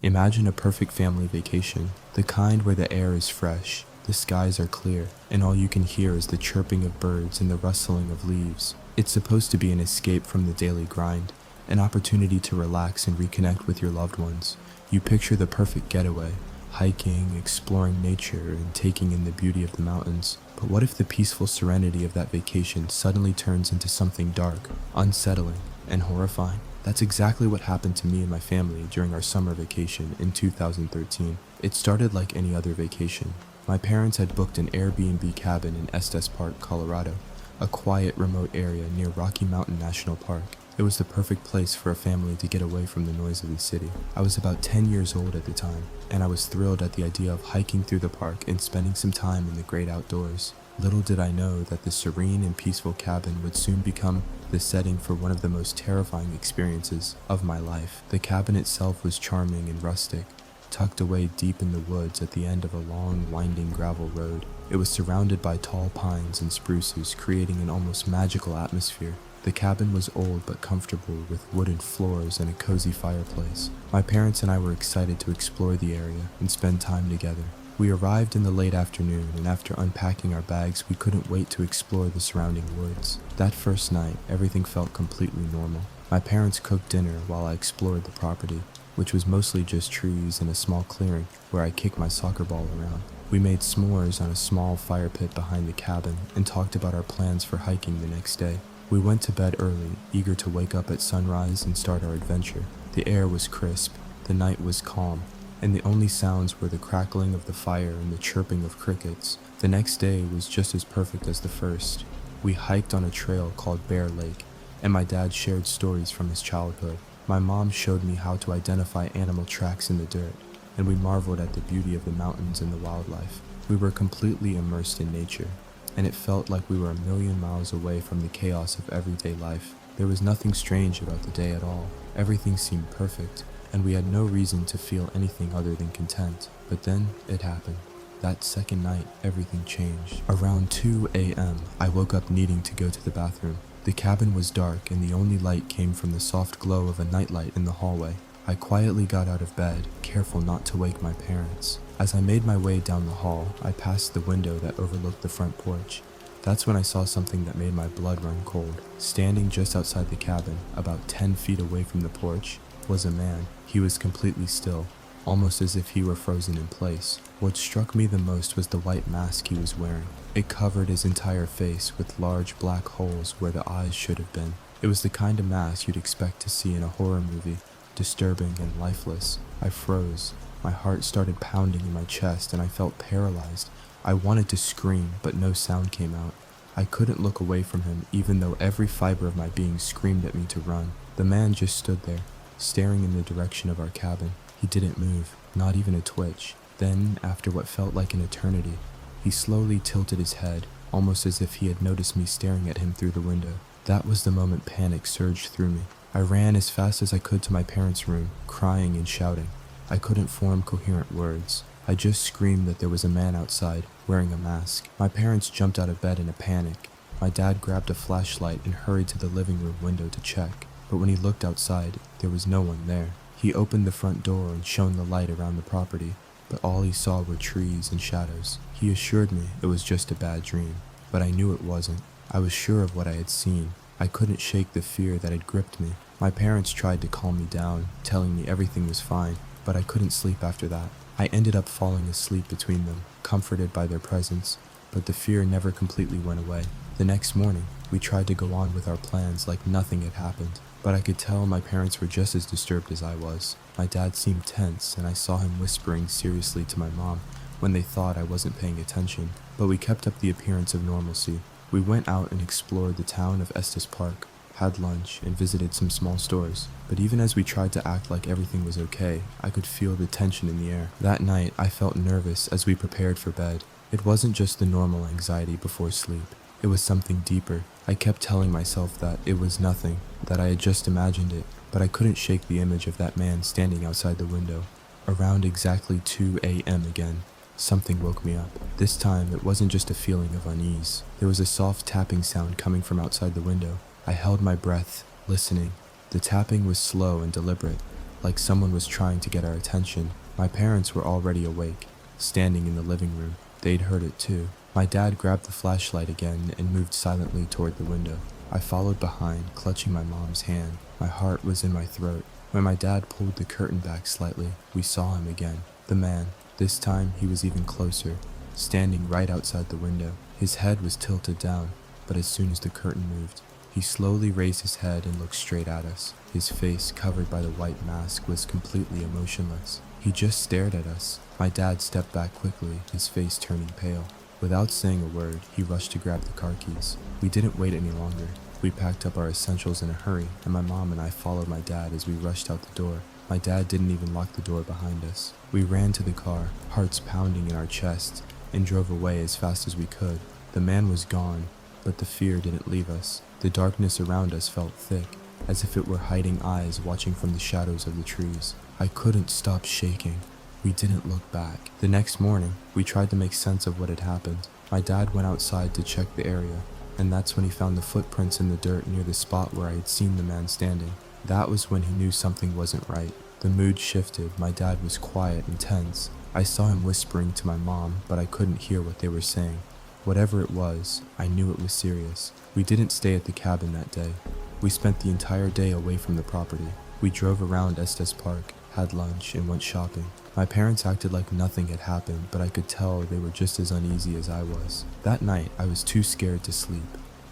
Imagine a perfect family vacation, the kind where the air is fresh, the skies are clear, and all you can hear is the chirping of birds and the rustling of leaves. It's supposed to be an escape from the daily grind, an opportunity to relax and reconnect with your loved ones. You picture the perfect getaway, hiking, exploring nature, and taking in the beauty of the mountains. But what if the peaceful serenity of that vacation suddenly turns into something dark, unsettling, and horrifying? That's exactly what happened to me and my family during our summer vacation in 2013. It started like any other vacation. My parents had booked an Airbnb cabin in Estes Park, Colorado, a quiet, remote area near Rocky Mountain National Park. It was the perfect place for a family to get away from the noise of the city. I was about 10 years old at the time, and I was thrilled at the idea of hiking through the park and spending some time in the great outdoors. Little did I know that the serene and peaceful cabin would soon become the setting for one of the most terrifying experiences of my life. The cabin itself was charming and rustic, tucked away deep in the woods at the end of a long, winding gravel road. It was surrounded by tall pines and spruces, creating an almost magical atmosphere. The cabin was old but comfortable, with wooden floors and a cozy fireplace. My parents and I were excited to explore the area and spend time together. We arrived in the late afternoon, and after unpacking our bags, we couldn't wait to explore the surrounding woods. That first night, everything felt completely normal. My parents cooked dinner while I explored the property, which was mostly just trees and a small clearing where I kicked my soccer ball around. We made s'mores on a small fire pit behind the cabin and talked about our plans for hiking the next day. We went to bed early, eager to wake up at sunrise and start our adventure. The air was crisp, the night was calm, and the only sounds were the crackling of the fire and the chirping of crickets. The next day was just as perfect as the first. We hiked on a trail called Bear Lake, and my dad shared stories from his childhood. My mom showed me how to identify animal tracks in the dirt, and we marveled at the beauty of the mountains and the wildlife. We were completely immersed in nature, and it felt like we were a million miles away from the chaos of everyday life. There was nothing strange about the day at all. Everything seemed perfect, and we had no reason to feel anything other than content. But then it happened. That second night, everything changed. Around 2 a.m., I woke up needing to go to the bathroom. The cabin was dark, and the only light came from the soft glow of a nightlight in the hallway. I quietly got out of bed, careful not to wake my parents. As I made my way down the hall, I passed the window that overlooked the front porch. That's when I saw something that made my blood run cold. Standing just outside the cabin, about 10 feet away from the porch, was a man. He was completely still, almost as if he were frozen in place. What struck me the most was the white mask he was wearing. It covered his entire face with large black holes where the eyes should have been. It was the kind of mask you'd expect to see in a horror movie, disturbing and lifeless. I froze. My heart started pounding in my chest and I felt paralyzed. I wanted to scream, but no sound came out. I couldn't look away from him, even though every fiber of my being screamed at me to run. The man just stood there, staring in the direction of our cabin. He didn't move, not even a twitch. Then, after what felt like an eternity, he slowly tilted his head, almost as if he had noticed me staring at him through the window. That was the moment panic surged through me. I ran as fast as I could to my parents' room, crying and shouting. I couldn't form coherent words. I just screamed that there was a man outside, wearing a mask. My parents jumped out of bed in a panic. My dad grabbed a flashlight and hurried to the living room window to check. But when he looked outside, there was no one there. He opened the front door and shone the light around the property, but all he saw were trees and shadows. He assured me it was just a bad dream, but I knew it wasn't. I was sure of what I had seen. I couldn't shake the fear that had gripped me. My parents tried to calm me down, telling me everything was fine, but I couldn't sleep after that. I ended up falling asleep between them, comforted by their presence, but the fear never completely went away. The next morning, we tried to go on with our plans like nothing had happened, but I could tell my parents were just as disturbed as I was. My dad seemed tense, and I saw him whispering seriously to my mom when they thought I wasn't paying attention, but we kept up the appearance of normalcy. We went out and explored the town of Estes Park, had lunch, and visited some small stores. But even as we tried to act like everything was okay, I could feel the tension in the air. That night, I felt nervous as we prepared for bed. It wasn't just the normal anxiety before sleep. It was something deeper. I kept telling myself that it was nothing, that I had just imagined it, but I couldn't shake the image of that man standing outside the window. Around exactly 2 a.m. again, something woke me up. This time, it wasn't just a feeling of unease. There was a soft tapping sound coming from outside the window. I held my breath, listening. The tapping was slow and deliberate, like someone was trying to get our attention. My parents were already awake, standing in the living room. They'd heard it too. My dad grabbed the flashlight again and moved silently toward the window. I followed behind, clutching my mom's hand. My heart was in my throat. When my dad pulled the curtain back slightly, we saw him again. The man. This time he was even closer, standing right outside the window. His head was tilted down, but as soon as the curtain moved, he slowly raised his head and looked straight at us. His face, covered by the white mask, was completely emotionless. He just stared at us. My dad stepped back quickly, his face turning pale. Without saying a word, he rushed to grab the car keys. We didn't wait any longer. We packed up our essentials in a hurry, and my mom and I followed my dad as we rushed out the door. My dad didn't even lock the door behind us. We ran to the car, hearts pounding in our chests, and drove away as fast as we could. The man was gone, but the fear didn't leave us. The darkness around us felt thick, as if it were hiding eyes watching from the shadows of the trees. I couldn't stop shaking. We didn't look back. The next morning, we tried to make sense of what had happened. My dad went outside to check the area, and that's when he found the footprints in the dirt near the spot where I had seen the man standing. That was when he knew something wasn't right. The mood shifted. My dad was quiet and tense. I saw him whispering to my mom, but I couldn't hear what they were saying. Whatever it was, I knew it was serious. We didn't stay at the cabin that day. We spent the entire day away from the property. We drove around Estes Park, had lunch, and went shopping. My parents acted like nothing had happened, but I could tell they were just as uneasy as I was. That night, I was too scared to sleep.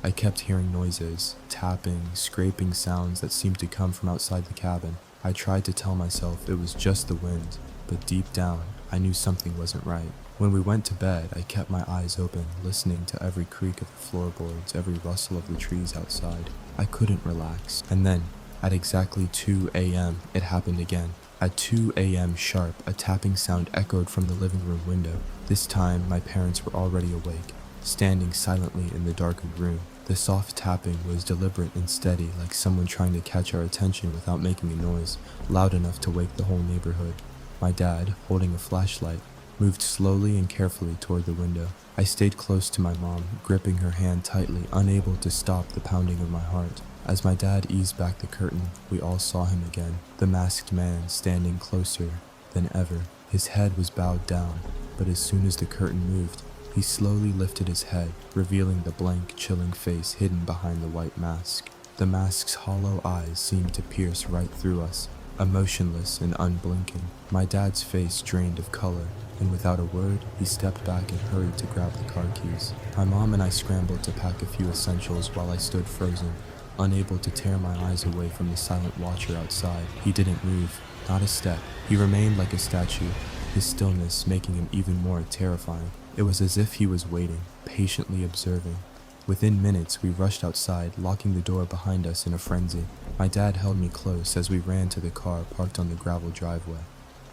I kept hearing noises, tapping, scraping sounds that seemed to come from outside the cabin. I tried to tell myself it was just the wind, but deep down, I knew something wasn't right. When we went to bed, I kept my eyes open, listening to every creak of the floorboards, every rustle of the trees outside. I couldn't relax. And then, at exactly 2 a.m., it happened again. At 2 a.m. sharp, a tapping sound echoed from the living room window. This time, my parents were already awake, standing silently in the darkened room. The soft tapping was deliberate and steady, like someone trying to catch our attention without making a noise, loud enough to wake the whole neighborhood. My dad, holding a flashlight, moved slowly and carefully toward the window. I stayed close to my mom, gripping her hand tightly, unable to stop the pounding of my heart. As my dad eased back the curtain, we all saw him again, the masked man standing closer than ever. His head was bowed down, but as soon as the curtain moved, he slowly lifted his head, revealing the blank, chilling face hidden behind the white mask. The mask's hollow eyes seemed to pierce right through us, emotionless and unblinking. My dad's face drained of color, and without a word, he stepped back and hurried to grab the car keys. My mom and I scrambled to pack a few essentials while I stood frozen, unable to tear my eyes away from the silent watcher outside. He didn't move, not a step. He remained like a statue, his stillness making him even more terrifying. It was as if he was waiting, patiently observing. Within minutes, we rushed outside, locking the door behind us in a frenzy. My dad held me close as we ran to the car parked on the gravel driveway.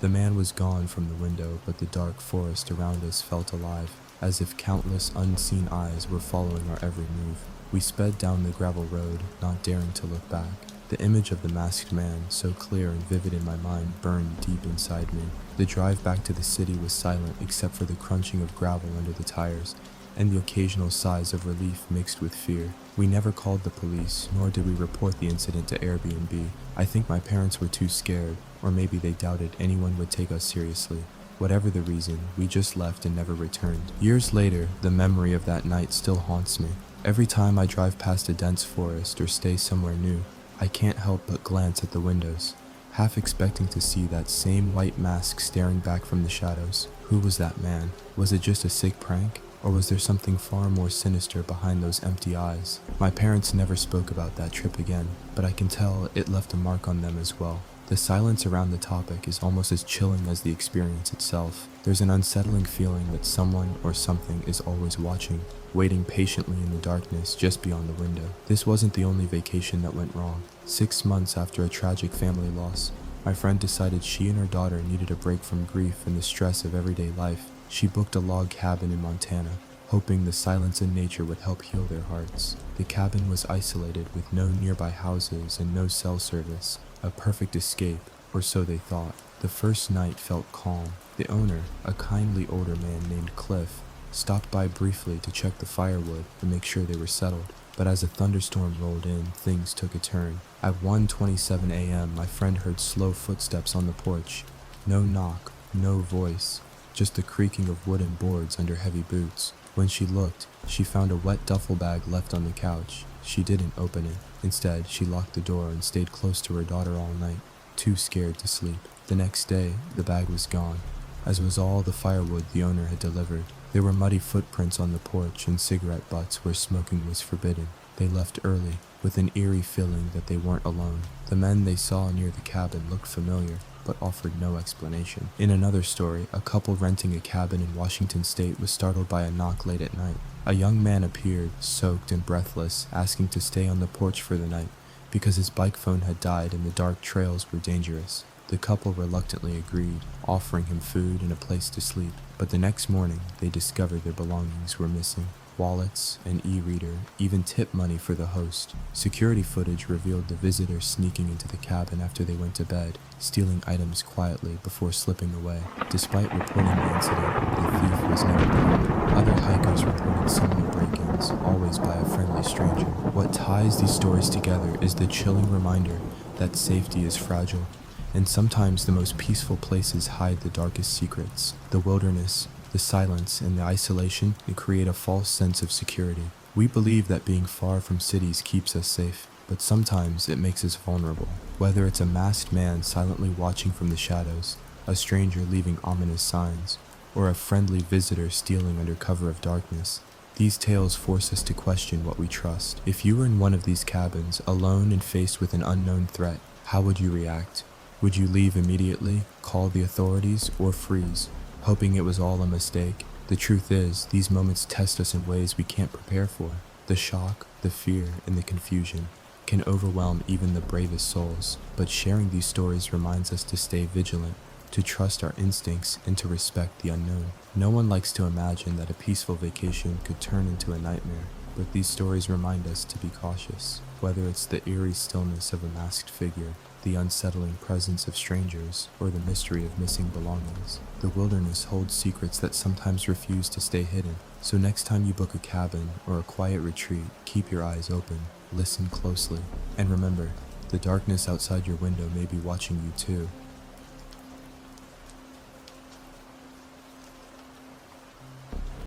The man was gone from the window, but the dark forest around us felt alive, as if countless unseen eyes were following our every move. We sped down the gravel road, not daring to look back. The image of the masked man, so clear and vivid in my mind, burned deep inside me. The drive back to the city was silent except for the crunching of gravel under the tires, and the occasional sighs of relief mixed with fear. We never called the police, nor did we report the incident to Airbnb. I think my parents were too scared, or maybe they doubted anyone would take us seriously. Whatever the reason, we just left and never returned. Years later, the memory of that night still haunts me. Every time I drive past a dense forest or stay somewhere new, I can't help but glance at the windows, half expecting to see that same white mask staring back from the shadows. Who was that man? Was it just a sick prank? Or was there something far more sinister behind those empty eyes? My parents never spoke about that trip again, but I can tell it left a mark on them as well. The silence around the topic is almost as chilling as the experience itself. There's an unsettling feeling that someone or something is always watching, waiting patiently in the darkness just beyond the window. This wasn't the only vacation that went wrong. 6 months after a tragic family loss, my friend decided she and her daughter needed a break from grief and the stress of everyday life. She booked a log cabin in Montana, hoping the silence and nature would help heal their hearts. The cabin was isolated with no nearby houses and no cell service, a perfect escape, or so they thought. The first night felt calm. The owner, a kindly older man named Cliff, stopped by briefly to check the firewood and make sure they were settled. But as a thunderstorm rolled in, things took a turn. At 1:27 a.m., my friend heard slow footsteps on the porch. No knock, no voice, just the creaking of wooden boards under heavy boots. When she looked, she found a wet duffel bag left on the couch. She didn't open it. Instead, she locked the door and stayed close to her daughter all night, too scared to sleep. The next day, the bag was gone, as was all the firewood the owner had delivered. There were muddy footprints on the porch and cigarette butts where smoking was forbidden. They left early, with an eerie feeling that they weren't alone. The men they saw near the cabin looked familiar, but offered no explanation. In another story, a couple renting a cabin in Washington State was startled by a knock late at night. A young man appeared, soaked and breathless, asking to stay on the porch for the night, because his bike phone had died and the dark trails were dangerous. The couple reluctantly agreed, offering him food and a place to sleep. But the next morning, they discovered their belongings were missing. Wallets, an e-reader, even tip money for the host. Security footage revealed the visitor sneaking into the cabin after they went to bed, stealing items quietly before slipping away. Despite reporting the incident, the thief was never caught. Other hikers reported similar break-ins, always by a friendly stranger. What ties these stories together is the chilling reminder that safety is fragile, and sometimes the most peaceful places hide the darkest secrets. The wilderness, the silence, and the isolation can create a false sense of security. We believe that being far from cities keeps us safe, but sometimes it makes us vulnerable. Whether it's a masked man silently watching from the shadows, a stranger leaving ominous signs, or a friendly visitor stealing under cover of darkness, these tales force us to question what we trust. If you were in one of these cabins, alone and faced with an unknown threat, how would you react? Would you leave immediately, call the authorities, or freeze, hoping it was all a mistake? The truth is, these moments test us in ways we can't prepare for. The shock, the fear, and the confusion can overwhelm even the bravest souls, but sharing these stories reminds us to stay vigilant, to trust our instincts, and to respect the unknown. No one likes to imagine that a peaceful vacation could turn into a nightmare, but these stories remind us to be cautious. Whether it's the eerie stillness of a masked figure, the unsettling presence of strangers, or the mystery of missing belongings, the wilderness holds secrets that sometimes refuse to stay hidden. So next time you book a cabin or a quiet retreat, keep your eyes open, listen closely, and remember, the darkness outside your window may be watching you too.